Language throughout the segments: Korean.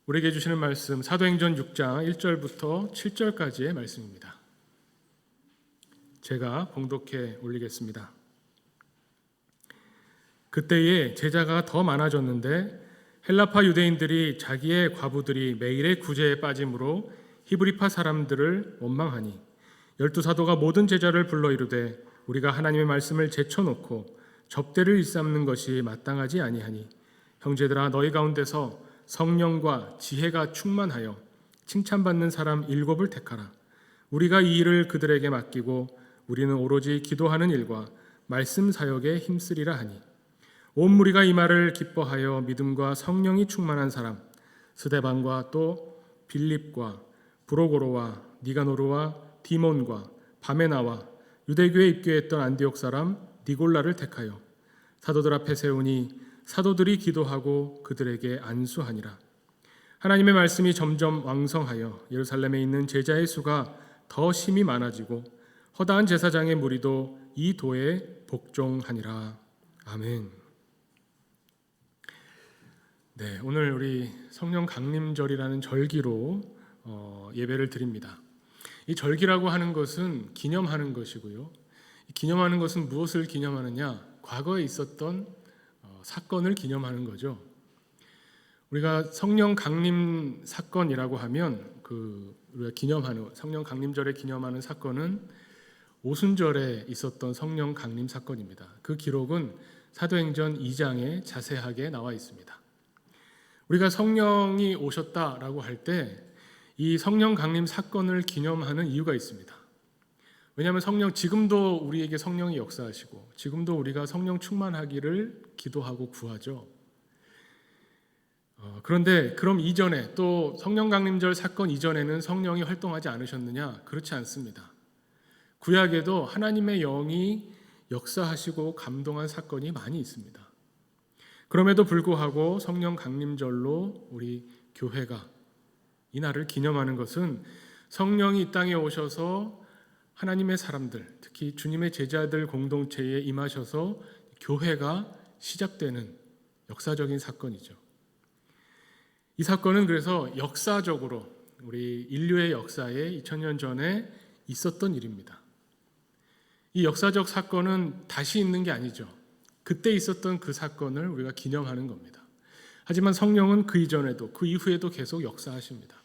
우리에게 주시는 말씀 사도행전 6장 1절부터 7절까지의 말씀입니다. 제가 봉독해 올리겠습니다. 그때에 제자가 더 많아졌는데 헬라파 유대인들이 자기의 과부들이 매일의 구제에 빠짐으로 히브리파 사람들을 원망하니 12사도가 모든 제자를 불러 이르되 우리가 하나님의 말씀을 제쳐놓고 접대를 일삼는 것이 마땅하지 아니하니 형제들아 너희 가운데서 성령과 지혜가 충만하여 칭찬받는 사람 7을 택하라. 우리가 이 일을 그들에게 맡기고 우리는 오로지 기도하는 일과 말씀 사역에 힘쓰리라 하니 온 무리가 이 말을 기뻐하여 믿음과 성령이 충만한 사람 스데반과 또 빌립과 브로고로와 니가노르와 디몬과 바메나와 유대교에 입교했던 안디옥 사람 니골라를 택하여 사도들 앞에 세우니 사도들이 기도하고 그들에게 안수하니라. 하나님의 말씀이 점점 왕성하여 예루살렘에 있는 제자의 수가 더 심히 많아지고 허다한 제사장의 무리도 이 도에 복종하니라. 아멘. 네, 오늘 우리 성령 강림절이라는 절기로 예배를 드립니다. 이 절기라고 하는 것은 기념하는 것이고요. 기념하는 것은 무엇을 기념하느냐? 과거에 있었던 사건을 기념하는 거죠. 우리가 성령 강림 사건이라고 하면 우리가 기념하는 성령 강림절에 기념하는 사건은 오순절에 있었던 성령 강림 사건입니다. 그 기록은 사도행전 2장에 자세하게 나와 있습니다. 우리가 성령이 오셨다라고 할 때 이 성령 강림 사건을 기념하는 이유가 있습니다. 왜냐하면 지금도 우리에게 성령이 역사하시고 지금도 우리가 성령 충만하기를 기도하고 구하죠. 그런데 그럼 이전에 또 성령 강림절 사건 이전에는 성령이 활동하지 않으셨느냐? 그렇지 않습니다. 구약에도 하나님의 영이 역사하시고 감동한 사건이 많이 있습니다. 그럼에도 불구하고 성령 강림절로 우리 교회가 이 날을 기념하는 것은 성령이 이 땅에 오셔서 하나님의 사람들, 특히 주님의 제자들 공동체에 임하셔서 교회가 시작되는 역사적인 사건이죠. 이 사건은 그래서 역사적으로 우리 인류의 역사에 2000년 전에 있었던 일입니다. 이 역사적 사건은 다시 있는 게 아니죠. 그때 있었던 그 사건을 우리가 기념하는 겁니다. 하지만 성령은 그 이전에도 그 이후에도 계속 역사하십니다.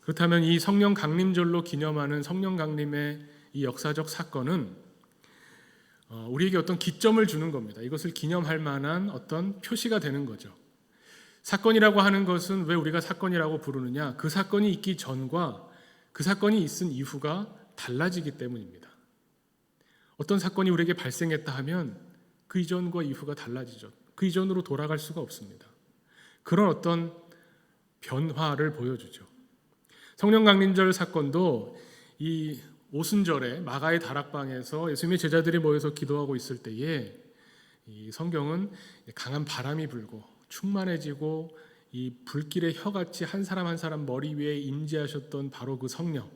그렇다면 이 성령 강림절로 기념하는 성령 강림의 이 역사적 사건은 우리에게 어떤 기점을 주는 겁니다. 이것을 기념할 만한 어떤 표시가 되는 거죠. 사건이라고 하는 것은 왜 우리가 사건이라고 부르느냐? 그 사건이 있기 전과 그 사건이 있은 이후가 달라지기 때문입니다. 어떤 사건이 우리에게 발생했다 하면 그 이전과 이후가 달라지죠. 그 이전으로 돌아갈 수가 없습니다. 그런 어떤 변화를 보여주죠. 성령 강림절 사건도 이 오순절에 마가의 다락방에서 예수님의 제자들이 모여서 기도하고 있을 때에 이 성경은 강한 바람이 불고 충만해지고 이 불길의 혀같이 한 사람 한 사람 머리 위에 임재하셨던 바로 그 성령,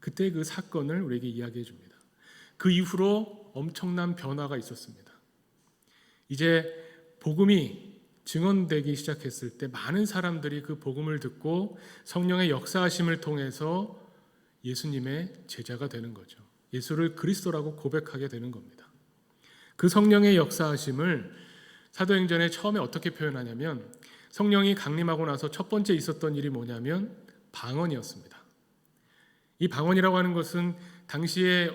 그때 그 사건을 우리에게 이야기해 줍니다. 그 이후로 엄청난 변화가 있었습니다. 이제 복음이 증언되기 시작했을 때 많은 사람들이 그 복음을 듣고 성령의 역사하심을 통해서 예수님의 제자가 되는 거죠. 예수를 그리스도라고 고백하게 되는 겁니다. 그 성령의 역사하심을 사도행전에 처음에 어떻게 표현하냐면 성령이 강림하고 나서 첫 번째 있었던 일이 뭐냐면 방언이었습니다. 이 방언이라고 하는 것은 당시에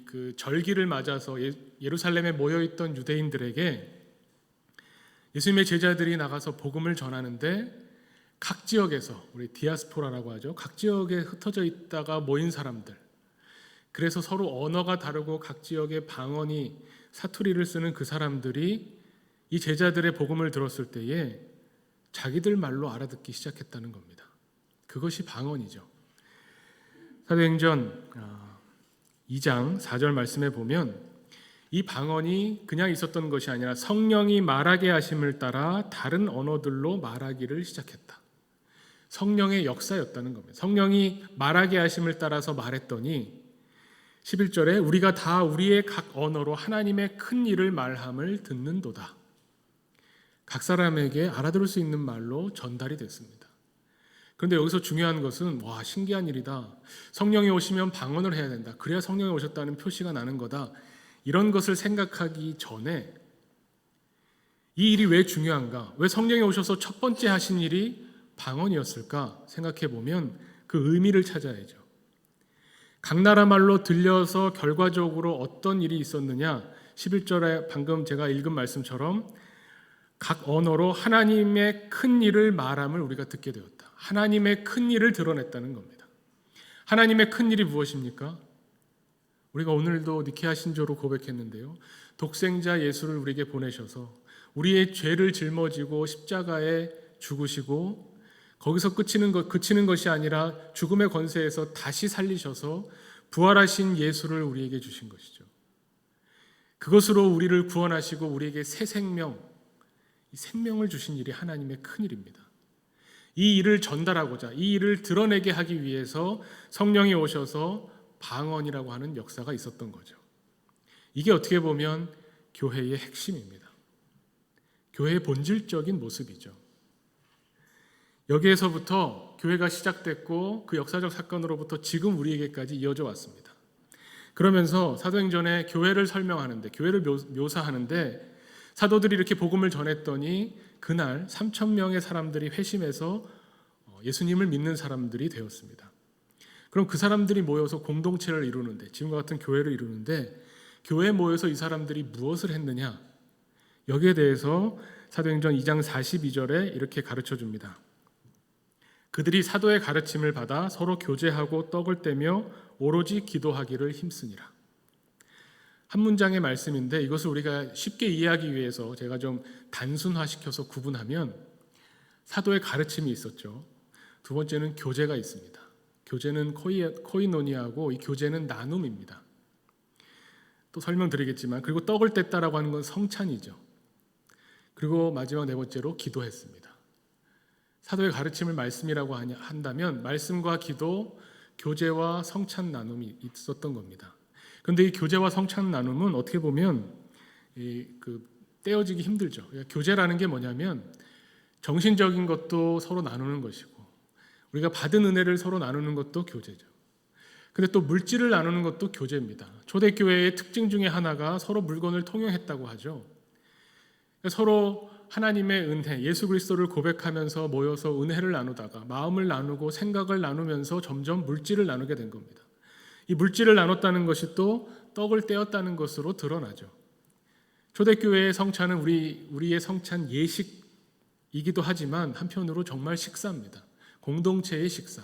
그 절기를 맞아서 예루살렘에 모여있던 유대인들에게 예수님의 제자들이 나가서 복음을 전하는데 각 지역에서 우리 디아스포라라고 하죠. 각 지역에 흩어져 있다가 모인 사람들, 그래서 서로 언어가 다르고 각 지역의 방언이 사투리를 쓰는 그 사람들이 이 제자들의 복음을 들었을 때에 자기들 말로 알아듣기 시작했다는 겁니다. 그것이 방언이죠. 사도행전 2장 4절 말씀에 보면 이 방언이 그냥 있었던 것이 아니라 성령이 말하게 하심을 따라 다른 언어들로 말하기를 시작했다. 성령의 역사였다는 겁니다. 성령이 말하게 하심을 따라서 말했더니 11절에 우리가 다 우리의 각 언어로 하나님의 큰 일을 말함을 듣는도다. 각 사람에게 알아들을 수 있는 말로 전달이 됐습니다. 그런데 여기서 중요한 것은 신기한 일이다. 성령이 오시면 방언을 해야 된다. 그래야 성령이 오셨다는 표시가 나는 거다. 이런 것을 생각하기 전에 이 일이 왜 중요한가? 왜 성령이 오셔서 첫 번째 하신 일이 방언이었을까? 생각해 보면 그 의미를 찾아야죠. 각 나라 말로 들려서 결과적으로 어떤 일이 있었느냐? 11절에 방금 제가 읽은 말씀처럼 각 언어로 하나님의 큰 일을 말함을 우리가 듣게 되었다. 하나님의 큰 일을 드러냈다는 겁니다. 하나님의 큰 일이 무엇입니까? 우리가 오늘도 니케아 신조로 고백했는데요. 독생자 예수를 우리에게 보내셔서 우리의 죄를 짊어지고 십자가에 죽으시고 거기서 그치는 것이 아니라 죽음의 권세에서 다시 살리셔서 부활하신 예수를 우리에게 주신 것이죠. 그것으로 우리를 구원하시고 우리에게 새 생명, 이 생명을 주신 일이 하나님의 큰 일입니다. 이 일을 전달하고자, 이 일을 드러내게 하기 위해서 성령이 오셔서 방언이라고 하는 역사가 있었던 거죠. 이게 어떻게 보면 교회의 핵심입니다. 교회의 본질적인 모습이죠. 여기에서부터 교회가 시작됐고 그 역사적 사건으로부터 지금 우리에게까지 이어져 왔습니다. 그러면서 사도행전에 교회를 설명하는데, 교회를 묘사하는데 사도들이 이렇게 복음을 전했더니 그날 3,000명의 사람들이 회심해서 예수님을 믿는 사람들이 되었습니다. 그럼 그 사람들이 모여서 공동체를 이루는데, 지금과 같은 교회를 이루는데 교회에 모여서 이 사람들이 무엇을 했느냐? 여기에 대해서 사도행전 2장 42절에 이렇게 가르쳐 줍니다. 그들이 사도의 가르침을 받아 서로 교제하고 떡을 떼며 오로지 기도하기를 힘쓰니라. 한 문장의 말씀인데 이것을 우리가 쉽게 이해하기 위해서 제가 좀 단순화시켜서 구분하면 사도의 가르침이 있었죠. 두 번째는 교제가 있습니다. 교제는 코이노니아고 이 교제는 나눔입니다. 또 설명드리겠지만, 그리고 떡을 뗐다라고 하는 건 성찬이죠. 그리고 마지막 네 번째로 기도했습니다. 사도의 가르침을 말씀이라고 한다면 말씀과 기도, 교제와 성찬 나눔이 있었던 겁니다. 그런데 이 교제와 성찬 나눔은 어떻게 보면 떼어지기 힘들죠. 교제라는 게 뭐냐면 정신적인 것도 서로 나누는 것이고 우리가 받은 은혜를 서로 나누는 것도 교제죠. 근데 또 물질을 나누는 것도 교제입니다. 초대교회의 특징 중에 하나가 서로 물건을 통용했다고 하죠. 서로 하나님의 은혜, 예수 그리스도를 고백하면서 모여서 은혜를 나누다가 마음을 나누고 생각을 나누면서 점점 물질을 나누게 된 겁니다. 이 물질을 나눴다는 것이 또 떡을 떼었다는 것으로 드러나죠. 초대교회의 성찬은 우리의 성찬 예식이기도 하지만 한편으로 정말 식사입니다. 공동체의 식사.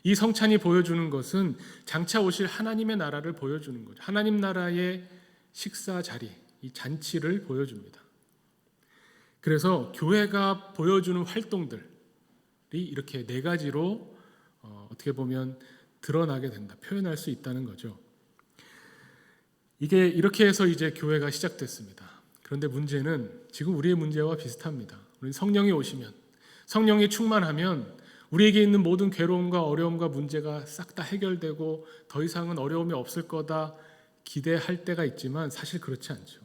이 성찬이 보여주는 것은 장차 오실 하나님의 나라를 보여주는 거죠. 하나님 나라의 식사 자리, 이 잔치를 보여줍니다. 그래서 교회가 보여주는 활동들이 이렇게 네 가지로 어떻게 보면 드러나게 된다, 표현할 수 있다는 거죠. 이게 이렇게 해서 이제 교회가 시작됐습니다. 그런데 문제는 지금 우리의 문제와 비슷합니다. 우리 성령이 오시면, 성령이 충만하면 우리에게 있는 모든 괴로움과 어려움과 문제가 싹 다 해결되고 더 이상은 어려움이 없을 거다 기대할 때가 있지만 사실 그렇지 않죠.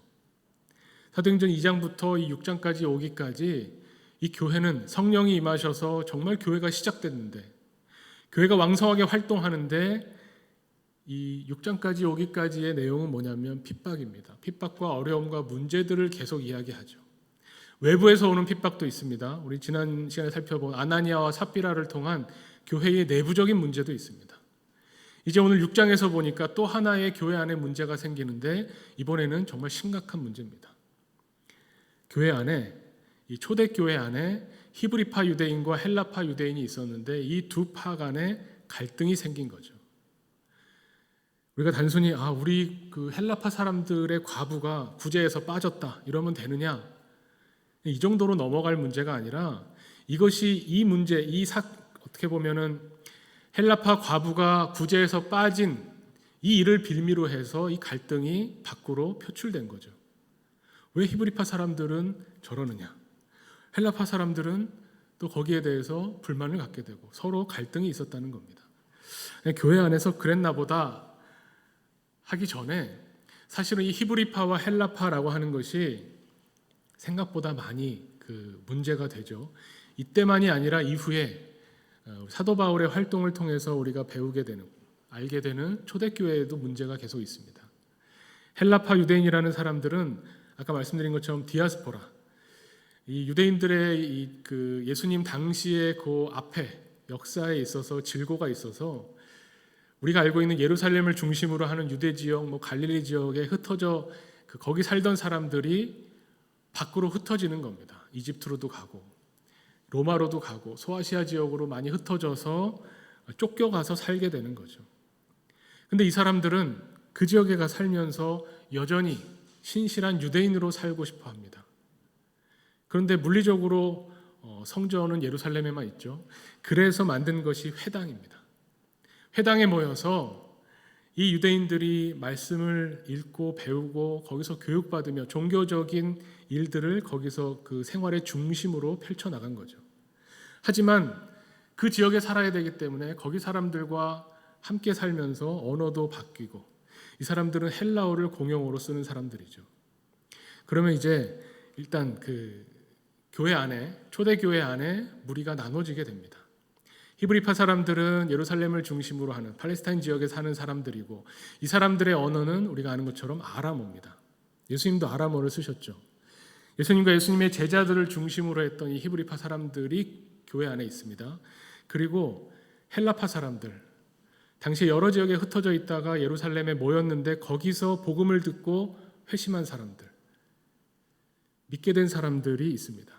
사도행전 2장부터 이 6장까지 오기까지 이 교회는 성령이 임하셔서 정말 교회가 시작됐는데, 교회가 왕성하게 활동하는데 이 6장까지 오기까지의 내용은 뭐냐면 핍박입니다. 핍박과 어려움과 문제들을 계속 이야기하죠. 외부에서 오는 핍박도 있습니다. 우리 지난 시간에 살펴본 아나니아와 삽비라를 통한 교회의 내부적인 문제도 있습니다. 이제 오늘 6장에서 보니까 또 하나의 교회 안에 문제가 생기는데 이번에는 정말 심각한 문제입니다. 교회 안에, 이 초대교회 안에 히브리파 유대인과 헬라파 유대인이 있었는데 이 두 파 간에 갈등이 생긴 거죠. 우리가 단순히 우리 그 헬라파 사람들의 과부가 구제에서 빠졌다 이러면 되느냐, 이 정도로 넘어갈 문제가 아니라 이것이 이 문제, 어떻게 보면은 헬라파 과부가 구제에서 빠진 이 일을 빌미로 해서 이 갈등이 밖으로 표출된 거죠. 왜 히브리파 사람들은 저러느냐, 헬라파 사람들은 또 거기에 대해서 불만을 갖게 되고 서로 갈등이 있었다는 겁니다. 교회 안에서 그랬나 보다 하기 전에 사실은 이 히브리파와 헬라파라고 하는 것이 생각보다 많이 문제가 되죠. 이때만이 아니라 이후에 사도 바울의 활동을 통해서 우리가 배우게 되는, 알게 되는 초대교회에도 문제가 계속 있습니다. 헬라파 유대인이라는 사람들은 아까 말씀드린 것처럼 디아스포라, 이 유대인들의 그 예수님 당시의 그 앞에 역사에 있어서 질고가 있어서 우리가 알고 있는 예루살렘을 중심으로 하는 유대 지역, 갈릴리 지역에 흩어져 거기 살던 사람들이 밖으로 흩어지는 겁니다. 이집트로도 가고 로마로도 가고 소아시아 지역으로 많이 흩어져서 쫓겨가서 살게 되는 거죠. 근데 이 사람들은 그 지역에 가 살면서 여전히 신실한 유대인으로 살고 싶어 합니다. 그런데 물리적으로 성전은 예루살렘에만 있죠. 그래서 만든 것이 회당입니다. 회당에 모여서 이 유대인들이 말씀을 읽고 배우고 거기서 교육받으며 종교적인 일들을 거기서 그 생활의 중심으로 펼쳐나간 거죠. 하지만 그 지역에 살아야 되기 때문에 거기 사람들과 함께 살면서 언어도 바뀌고 이 사람들은 헬라어를 공용어로 쓰는 사람들이죠. 그러면 이제 일단 그 교회 안에, 초대교회 안에 무리가 나눠지게 됩니다. 히브리파 사람들은 예루살렘을 중심으로 하는 팔레스타인 지역에 사는 사람들이고 이 사람들의 언어는 우리가 아는 것처럼 아람어입니다. 예수님도 아람어를 쓰셨죠. 예수님과 예수님의 제자들을 중심으로 했던 이 히브리파 사람들이 교회 안에 있습니다. 그리고 헬라파 사람들, 당시 여러 지역에 흩어져 있다가 예루살렘에 모였는데 거기서 복음을 듣고 회심한 사람들, 믿게 된 사람들이 있습니다.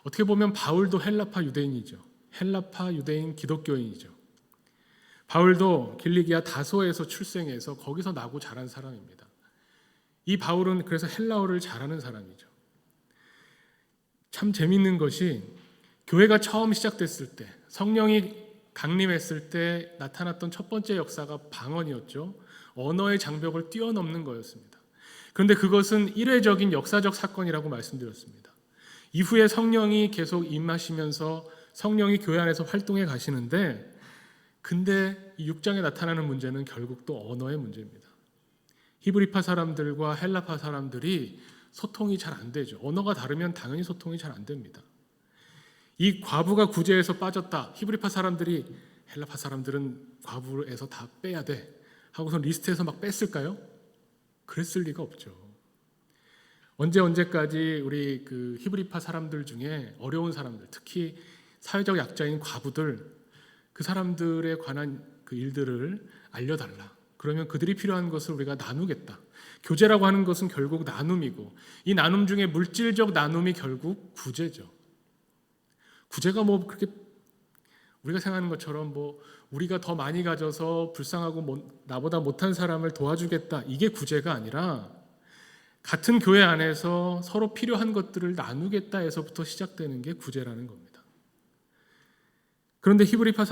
어떻게 보면 바울도 헬라파 유대인이죠. 헬라파 유대인 기독교인이죠. 바울도 길리기아 다소에서 출생해서 거기서 나고 자란 사람입니다. 이 바울은 그래서 헬라어를 잘하는 사람이죠. 참 재밌는 것이 교회가 처음 시작됐을 때, 성령이 강림했을 때 나타났던 첫 번째 역사가 방언이었죠. 언어의 장벽을 뛰어넘는 거였습니다. 그런데 그것은 일회적인 역사적 사건이라고 말씀드렸습니다. 이후에 성령이 계속 임하시면서 성령이 교회 안에서 활동해 가시는데, 근데 이 6장에 나타나는 문제는 결국 또 언어의 문제입니다. 히브리파 사람들과 헬라파 사람들이 소통이 잘 안 되죠. 언어가 다르면 당연히 소통이 잘 안 됩니다. 이 과부가 구제에서 빠졌다. 히브리파 사람들이 헬라파 사람들은 과부에서 다 빼야 돼 하고서 리스트에서 막 뺐을까요? 그랬을 리가 없죠. 언제까지 우리 그 히브리파 사람들 중에 어려운 사람들, 특히 사회적 약자인 과부들, 그 사람들에 관한 그 일들을 알려달라. 그러면 그들이 필요한 것을 우리가 나누겠다. 교제라고 하는 것은 결국 나눔이고, 이 나눔 중에 물질적 나눔이 결국 구제죠. 구제가 그렇게 우리가 생각하는 것처럼 우리가 더 많이 가져서 불쌍하고 나보다 못한 사람을 도와주겠다, 이게 구제가 아니라 같은 교회 안에서 서로 필요한 것들을 나누겠다 해서부터 시작되는 게 구제라는 겁니다. 그런데 히브리파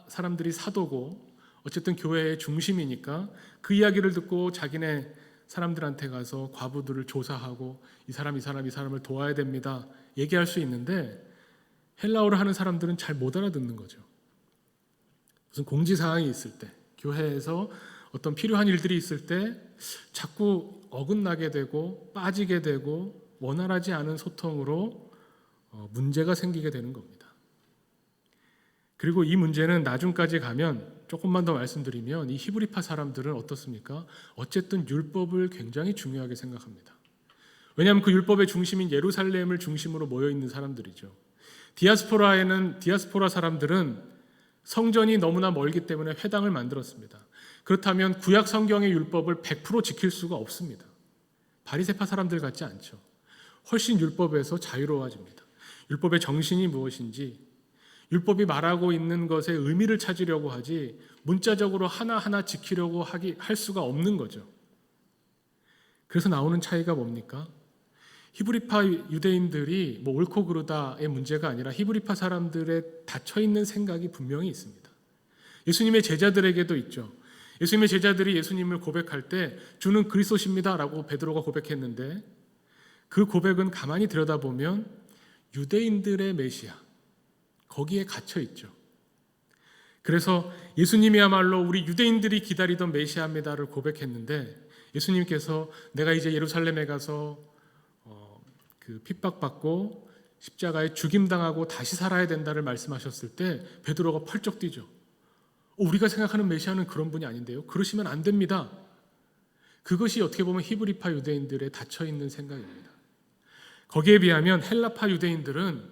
사람들이 사도고 어쨌든 교회의 중심이니까 그 이야기를 듣고 자기네 사람들한테 가서 과부들을 조사하고 이 사람을 도와야 됩니다 얘기할 수 있는데, 헬라어를 하는 사람들은 잘 못 알아듣는 거죠. 무슨 공지사항이 있을 때, 교회에서 어떤 필요한 일들이 있을 때 자꾸 어긋나게 되고 빠지게 되고 원활하지 않은 소통으로 문제가 생기게 되는 겁니다. 그리고 이 문제는 나중까지 가면, 조금만 더 말씀드리면, 이 히브리파 사람들은 어떻습니까? 어쨌든 율법을 굉장히 중요하게 생각합니다. 왜냐하면 그 율법의 중심인 예루살렘을 중심으로 모여있는 사람들이죠. 디아스포라 사람들은 성전이 너무나 멀기 때문에 회당을 만들었습니다. 그렇다면 구약 성경의 율법을 100% 지킬 수가 없습니다. 바리새파 사람들 같지 않죠. 훨씬 율법에서 자유로워집니다. 율법의 정신이 무엇인지, 율법이 말하고 있는 것의 의미를 찾으려고 하지 문자적으로 하나하나 지키려고 할 수가 없는 거죠. 그래서 나오는 차이가 뭡니까? 히브리파 유대인들이 옳고 그르다의 문제가 아니라 히브리파 사람들의 닫혀있는 생각이 분명히 있습니다. 예수님의 제자들에게도 있죠. 예수님의 제자들이 예수님을 고백할 때 주는 그리스도십니다 라고 베드로가 고백했는데, 그 고백은 가만히 들여다보면 유대인들의 메시아, 거기에 갇혀 있죠. 그래서 예수님이야말로 우리 유대인들이 기다리던 메시아입니다를 고백했는데, 예수님께서 내가 이제 예루살렘에 가서 그 핍박받고 십자가에 죽임당하고 다시 살아야 된다를 말씀하셨을 때 베드로가 펄쩍 뛰죠. 우리가 생각하는 메시아는 그런 분이 아닌데요. 그러시면 안 됩니다. 그것이 어떻게 보면 히브리파 유대인들의 닫혀있는 생각입니다. 거기에 비하면 헬라파 유대인들은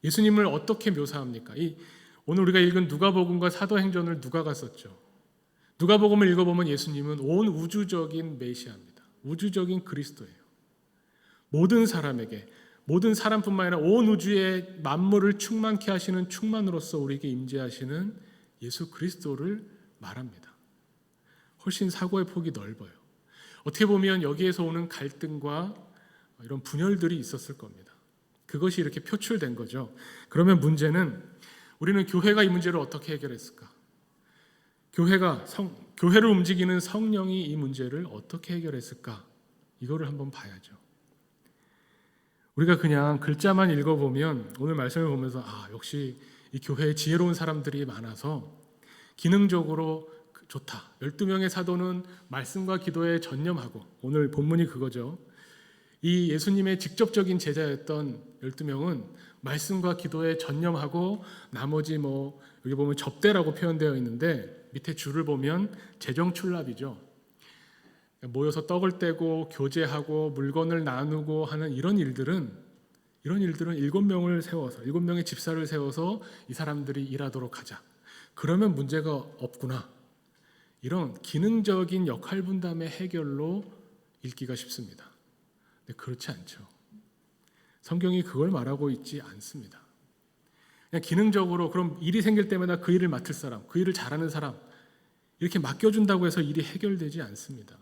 예수님을 어떻게 묘사합니까? 오늘 우리가 읽은 누가복음과 사도행전을 누가가 썼죠. 누가복음을 읽어보면 예수님은 온 우주적인 메시아입니다. 우주적인 그리스도예요. 모든 사람에게, 모든 사람뿐만 아니라 온 우주의 만물을 충만케 하시는 충만으로서 우리에게 임재하시는 예수 그리스도를 말합니다. 훨씬 사고의 폭이 넓어요. 어떻게 보면 여기에서 오는 갈등과 이런 분열들이 있었을 겁니다. 그것이 이렇게 표출된 거죠. 그러면 문제는 우리는 교회가 이 문제를 어떻게 해결했을까? 교회를 움직이는 성령이 이 문제를 어떻게 해결했을까? 이거를 한번 봐야죠. 우리가 그냥 글자만 읽어보면 오늘 말씀을 보면서 역시 이 교회에 지혜로운 사람들이 많아서 기능적으로 좋다. 12명의 사도는 말씀과 기도에 전념하고, 오늘 본문이 그거죠. 이 예수님의 직접적인 제자였던 12명은 말씀과 기도에 전념하고 나머지 여기 보면 접대라고 표현되어 있는데 밑에 줄을 보면 재정출납이죠. 모여서 떡을 떼고 교제하고 물건을 나누고 하는 이런 일들은 7명을 세워서 7명의 집사를 세워서 이 사람들이 일하도록 하자. 그러면 문제가 없구나. 이런 기능적인 역할 분담의 해결로 읽기가 쉽습니다. 근데 그렇지 않죠. 성경이 그걸 말하고 있지 않습니다. 그냥 기능적으로 그럼 일이 생길 때마다 그 일을 맡을 사람, 그 일을 잘하는 사람 이렇게 맡겨준다고 해서 일이 해결되지 않습니다.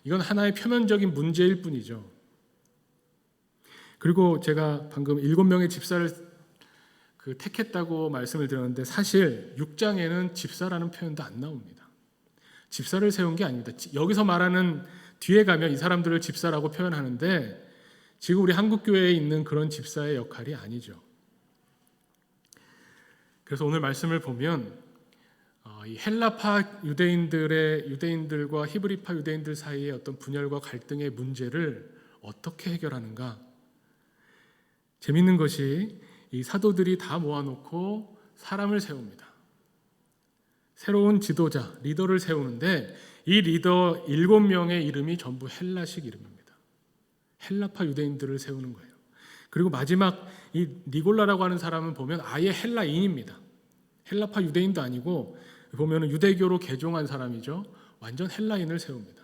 이건 하나의 표면적인 문제일 뿐이죠. 그리고 제가 방금 7명의 집사를 택했다고 말씀을 드렸는데 사실 6장에는 집사라는 표현도 안 나옵니다. 집사를 세운 게 아닙니다. 여기서 말하는 뒤에 가면 이 사람들을 집사라고 표현하는데 지금 우리 한국교회에 있는 그런 집사의 역할이 아니죠. 그래서 오늘 말씀을 보면 이 헬라파 유대인들과 히브리파 유대인들 사이의 어떤 분열과 갈등의 문제를 어떻게 해결하는가? 재밌는 것이 이 사도들이 다 모아놓고 사람을 세웁니다. 새로운 지도자, 리더를 세우는데 이 리더 7명의 이름이 전부 헬라식 이름입니다. 헬라파 유대인들을 세우는 거예요. 그리고 마지막 이 니골라라고 하는 사람은 보면 아예 헬라인입니다. 헬라파 유대인도 아니고 보면 유대교로 개종한 사람이죠. 완전 헬라인을 세웁니다.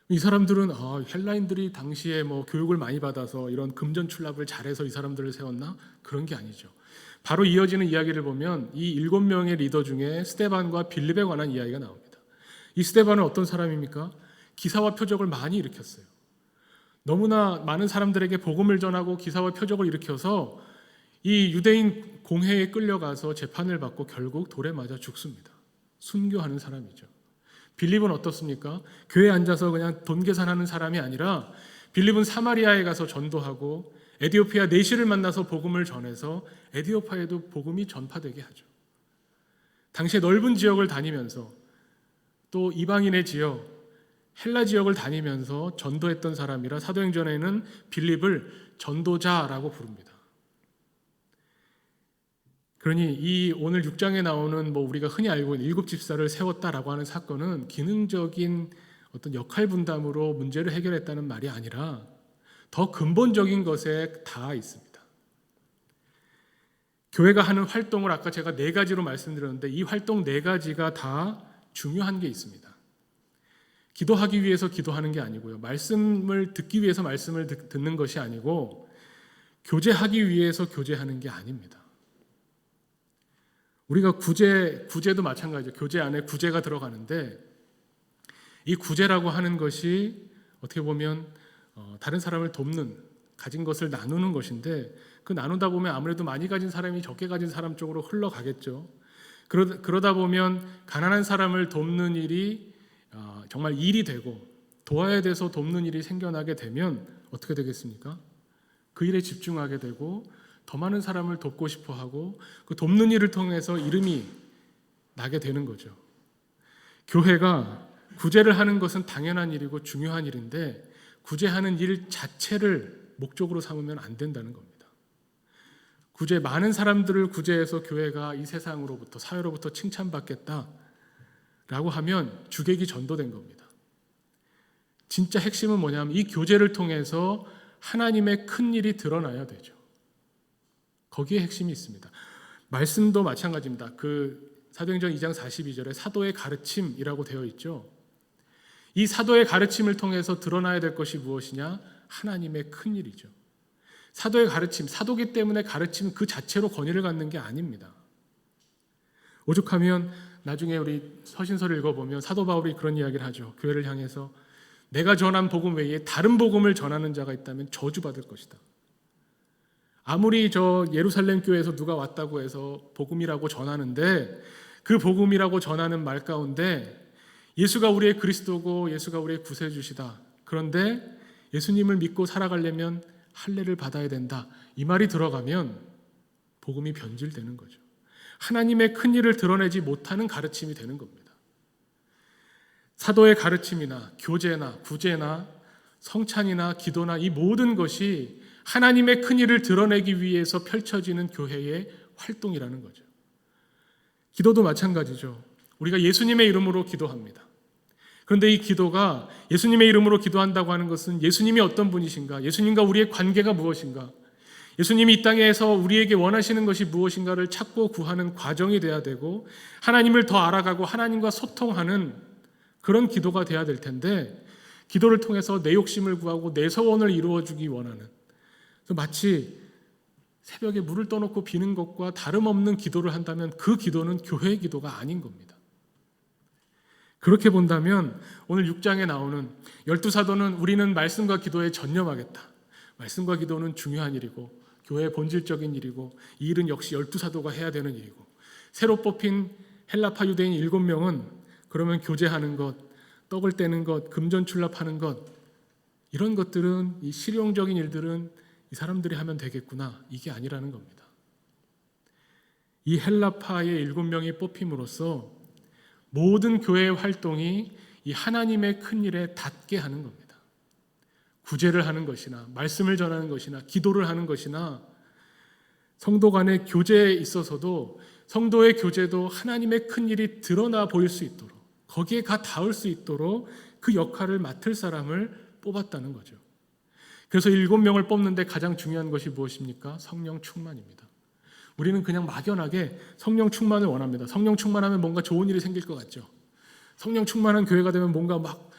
이 사람들은 헬라인들이 당시에 교육을 많이 받아서 이런 금전출납을 잘해서 이 사람들을 세웠나? 그런 게 아니죠. 바로 이어지는 이야기를 보면 이 7명의 리더 중에 스데반과 빌립에 관한 이야기가 나옵니다. 이 스데반은 어떤 사람입니까? 기사와 표적을 많이 일으켰어요. 너무나 많은 사람들에게 복음을 전하고 기사와 표적을 일으켜서 이 유대인 공회에 끌려가서 재판을 받고 결국 돌에 맞아 죽습니다. 순교하는 사람이죠. 빌립은 어떻습니까? 교회에 앉아서 그냥 돈 계산하는 사람이 아니라 빌립은 사마리아에 가서 전도하고 에디오피아 내시를 만나서 복음을 전해서 에디오피아에도 복음이 전파되게 하죠. 당시에 넓은 지역을 다니면서 또 이방인의 지역, 헬라 지역을 다니면서 전도했던 사람이라 사도행전에는 빌립을 전도자라고 부릅니다. 그러니 이 오늘 6장에 나오는 우리가 흔히 알고 있는 7 집사를 세웠다라고 하는 사건은 기능적인 어떤 역할 분담으로 문제를 해결했다는 말이 아니라 더 근본적인 것에 다 있습니다. 교회가 하는 활동을 아까 제가 4가지로 말씀드렸는데 이 활동 4가지가 다 중요한 게 있습니다. 기도하기 위해서 기도하는 게 아니고요. 말씀을 듣기 위해서 말씀을 듣는 것이 아니고 교제하기 위해서 교제하는 게 아닙니다. 우리가 구제도 마찬가지죠. 교제 안에 구제가 들어가는데 이 구제라고 하는 것이 어떻게 보면 다른 사람을 돕는, 가진 것을 나누는 것인데 그 나누다 보면 아무래도 많이 가진 사람이 적게 가진 사람 쪽으로 흘러가겠죠. 그러다 보면 가난한 사람을 돕는 일이 정말 일이 되고 도와야 돼서 돕는 일이 생겨나게 되면 어떻게 되겠습니까? 그 일에 집중하게 되고 더 많은 사람을 돕고 싶어 하고 그 돕는 일을 통해서 이름이 나게 되는 거죠. 교회가 구제를 하는 것은 당연한 일이고 중요한 일인데 구제하는 일 자체를 목적으로 삼으면 안 된다는 겁니다. 구제, 많은 사람들을 구제해서 교회가 이 세상으로부터, 사회로부터 칭찬받겠다라고 하면 주객이 전도된 겁니다. 진짜 핵심은 뭐냐면 이 교제를 통해서 하나님의 큰 일이 드러나야 되죠. 거기에 핵심이 있습니다. 말씀도 마찬가지입니다. 사도행전 2장 42절에 사도의 가르침이라고 되어 있죠. 이 사도의 가르침을 통해서 드러나야 될 것이 무엇이냐? 하나님의 큰 일이죠. 사도의 가르침, 사도기 때문에 가르침 그 자체로 권위를 갖는 게 아닙니다. 오죽하면 나중에 우리 서신서를 읽어보면 사도 바울이 그런 이야기를 하죠. 교회를 향해서 내가 전한 복음 외에 다른 복음을 전하는 자가 있다면 저주받을 것이다. 아무리 저 예루살렘 교회에서 누가 왔다고 해서 복음이라고 전하는데 그 복음이라고 전하는 말 가운데 예수가 우리의 그리스도고 예수가 우리의 구세주시다. 그런데 예수님을 믿고 살아가려면 할례를 받아야 된다. 이 말이 들어가면 복음이 변질되는 거죠. 하나님의 큰 일을 드러내지 못하는 가르침이 되는 겁니다. 사도의 가르침이나 교제나 구제나 성찬이나 기도나 이 모든 것이 하나님의 큰 일을 드러내기 위해서 펼쳐지는 교회의 활동이라는 거죠. 기도도 마찬가지죠. 우리가 예수님의 이름으로 기도합니다. 그런데 이 기도가 예수님의 이름으로 기도한다고 하는 것은 예수님이 어떤 분이신가? 예수님과 우리의 관계가 무엇인가? 예수님이 이 땅에서 우리에게 원하시는 것이 무엇인가를 찾고 구하는 과정이 돼야 되고 하나님을 더 알아가고 하나님과 소통하는 그런 기도가 돼야 될 텐데 기도를 통해서 내 욕심을 구하고 내 소원을 이루어주기 원하는 마치 새벽에 물을 떠놓고 비는 것과 다름없는 기도를 한다면 그 기도는 교회의 기도가 아닌 겁니다. 그렇게 본다면 오늘 6장에 나오는 12사도는 우리는 말씀과 기도에 전념하겠다. 말씀과 기도는 중요한 일이고 교회의 본질적인 일이고 이 일은 역시 12사도가 해야 되는 일이고 새로 뽑힌 헬라파 유대인 7명은 그러면 교제하는 것, 떡을 떼는 것, 금전출납하는 것 이런 것들은 이 실용적인 일들은 이 사람들이 하면 되겠구나. 이게 아니라는 겁니다. 이 헬라파의 7명이 뽑힘으로써 모든 교회의 활동이 이 하나님의 큰 일에 닿게 하는 겁니다. 구제를 하는 것이나 말씀을 전하는 것이나 기도를 하는 것이나 성도 간의 교제에 있어서도 성도의 교제도 하나님의 큰 일이 드러나 보일 수 있도록 거기에 가 닿을 수 있도록 그 역할을 맡을 사람을 뽑았다는 거죠. 그래서 7명을 뽑는데 가장 중요한 것이 무엇입니까? 성령 충만입니다. 우리는 그냥 막연하게 성령 충만을 원합니다. 성령 충만하면 뭔가 좋은 일이 생길 것 같죠. 성령 충만한 교회가 되면 뭔가 막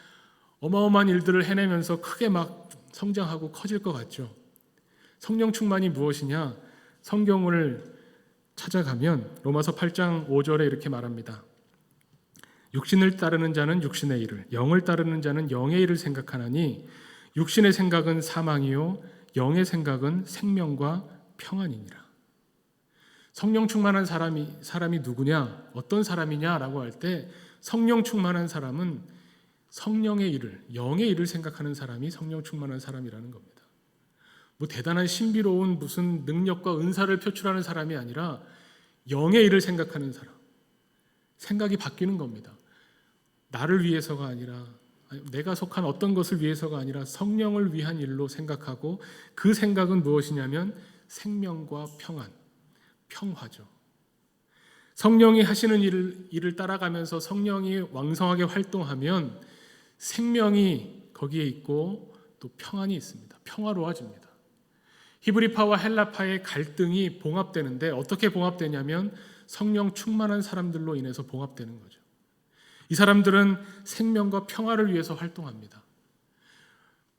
어마어마한 일들을 해내면서 크게 막 성장하고 커질 것 같죠. 성령 충만이 무엇이냐? 성경을 찾아가면 로마서 8장 5절에 이렇게 말합니다. 육신을 따르는 자는 육신의 일을, 영을 따르는 자는 영의 일을 생각하나니 육신의 생각은 사망이요 영의 생각은 생명과 평안이니라. 성령 충만한 사람이 누구냐? 어떤 사람이냐라고 할 때 성령 충만한 사람은 성령의 일을, 영의 일을 생각하는 사람이 성령 충만한 사람이라는 겁니다. 뭐 대단한 신비로운 무슨 능력과 은사를 표출하는 사람이 아니라 영의 일을 생각하는 사람. 생각이 바뀌는 겁니다. 나를 위해서가 아니라 내가 속한 어떤 것을 위해서가 아니라 성령을 위한 일로 생각하고 그 생각은 무엇이냐면 생명과 평안, 평화죠. 성령이 하시는 일을 따라가면서 성령이 왕성하게 활동하면 생명이 거기에 있고 또 평안이 있습니다. 평화로워집니다. 히브리파와 헬라파의 갈등이 봉합되는데 어떻게 봉합되냐면 성령 충만한 사람들로 인해서 봉합되는 거죠. 이 사람들은 생명과 평화를 위해서 활동합니다.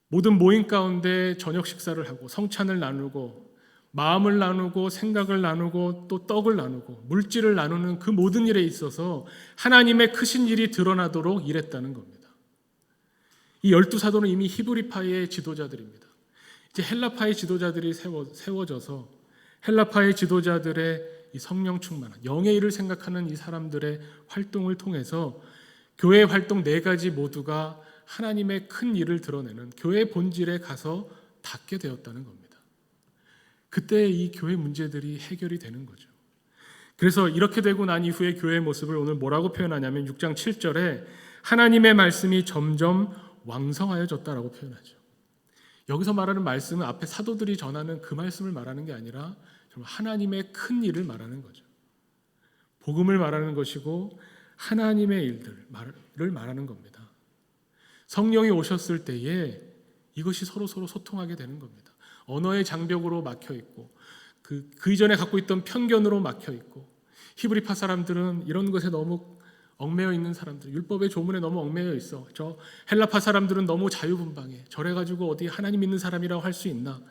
모든 모임 가운데 저녁 식사를 하고 성찬을 나누고 마음을 나누고 생각을 나누고 또 떡을 나누고 물질을 나누는 그 모든 일에 있어서 하나님의 크신 일이 드러나도록 일했다는 겁니다. 이 12사도는 이미 히브리파의 지도자들입니다. 이제 헬라파의 지도자들이 세워져서 헬라파의 지도자들의 이 성령 충만한 영의 일을 생각하는 이 사람들의 활동을 통해서 교회의 활동 4가지 모두가 하나님의 큰 일을 드러내는 교회의 본질에 가서 닿게 되었다는 겁니다. 그때 이 교회 문제들이 해결이 되는 거죠. 그래서 이렇게 되고 난 이후의 교회의 모습을 오늘 뭐라고 표현하냐면 6장 7절에 하나님의 말씀이 점점 왕성하여졌다라고 표현하죠. 여기서 말하는 말씀은 앞에 사도들이 전하는 그 말씀을 말하는 게 아니라 정말 하나님의 큰 일을 말하는 거죠. 복음을 말하는 것이고 하나님의 일들을 말하는 겁니다. 성령이 오셨을 때에 이것이 서로 소통하게 되는 겁니다. 언어의 장벽으로 막혀 있고 그 이전에 갖고 있던 편견으로 막혀 있고, 히브리파 사람들은 이런 것에 너무 얽매여 있는 사람들, 율법의 조문에 너무 얽매여 있어. 저 헬라파 사람들은 너무 자유분방해. 저래 가지고 어디 하나님 믿는 사람이라고 할 수 있나?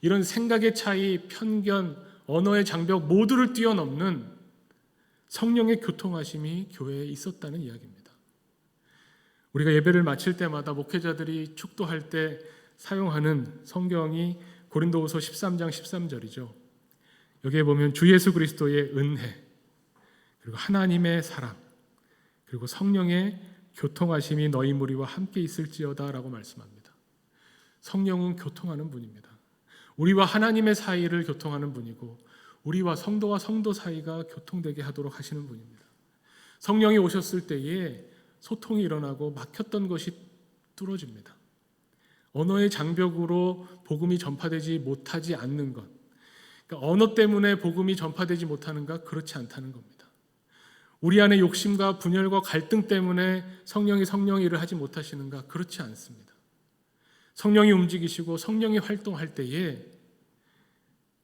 이런 생각의 차이, 편견, 언어의 장벽 모두를 뛰어넘는 성령의 교통하심이 교회에 있었다는 이야기입니다. 우리가 예배를 마칠 때마다 목회자들이 축도할 때 사용하는 성경이 고린도후서 13장 13절이죠. 여기에 보면 주 예수 그리스도의 은혜, 그리고 하나님의 사랑, 그리고 성령의 교통하심이 너희 무리와 함께 있을지어다라고 말씀합니다. 성령은 교통하는 분입니다. 우리와 하나님의 사이를 교통하는 분이고 우리와 성도와 성도 사이가 교통되게 하도록 하시는 분입니다. 성령이 오셨을 때에 소통이 일어나고 막혔던 것이 뚫어집니다. 언어의 장벽으로 복음이 전파되지 못하지 않는 것, 그러니까 언어 때문에 복음이 전파되지 못하는가? 그렇지 않다는 겁니다. 우리 안에 욕심과 분열과 갈등 때문에 성령이 일을 하지 못하시는가? 그렇지 않습니다. 성령이 움직이시고 성령이 활동할 때에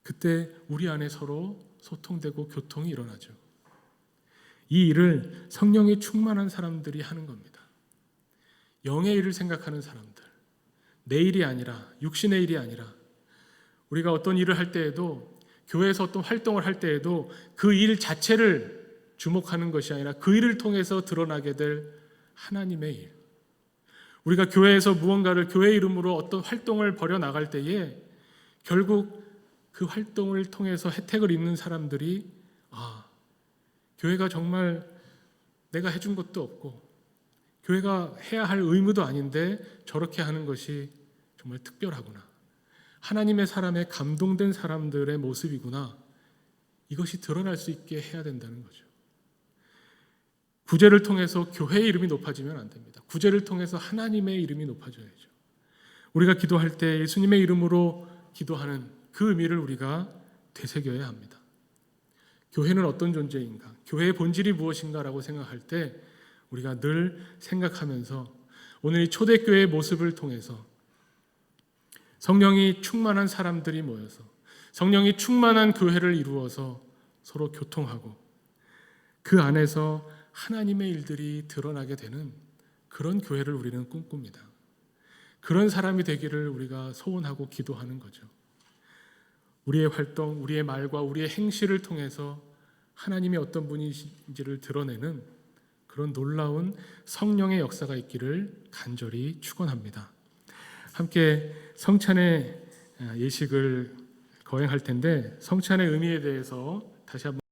그때 우리 안에 서로 소통되고 교통이 일어나죠. 이 일을 성령이 충만한 사람들이 하는 겁니다. 영의 일을 생각하는 사람들, 내 일이 아니라, 육신의 일이 아니라, 우리가 어떤 일을 할 때에도, 교회에서 어떤 활동을 할 때에도 그 일 자체를 주목하는 것이 아니라 그 일을 통해서 드러나게 될 하나님의 일. 우리가 교회에서 무언가를 교회 이름으로 어떤 활동을 벌여 나갈 때에 결국 그 활동을 통해서 혜택을 입는 사람들이 교회가 정말 내가 해준 것도 없고 교회가 해야 할 의무도 아닌데 저렇게 하는 것이 정말 특별하구나. 하나님의 사람에 감동된 사람들의 모습이구나. 이것이 드러날 수 있게 해야 된다는 거죠. 구제를 통해서 교회의 이름이 높아지면 안 됩니다. 구제를 통해서 하나님의 이름이 높아져야죠. 우리가 기도할 때 예수님의 이름으로 기도하는 그 의미를 우리가 되새겨야 합니다. 교회는 어떤 존재인가? 교회의 본질이 무엇인가라고 생각할 때 우리가 늘 생각하면서 오늘 이 초대교회의 모습을 통해서 성령이 충만한 사람들이 모여서 성령이 충만한 교회를 이루어서 서로 교통하고 그 안에서 하나님의 일들이 드러나게 되는 그런 교회를 우리는 꿈꿉니다. 그런 사람이 되기를 우리가 소원하고 기도하는 거죠. 우리의 활동, 우리의 말과 우리의 행실을 통해서 하나님이 어떤 분이신지를 드러내는 그런 놀라운 성령의 역사가 있기를 간절히 축원합니다. 함께 성찬의 예식을 거행할 텐데 성찬의 의미에 대해서 다시 한번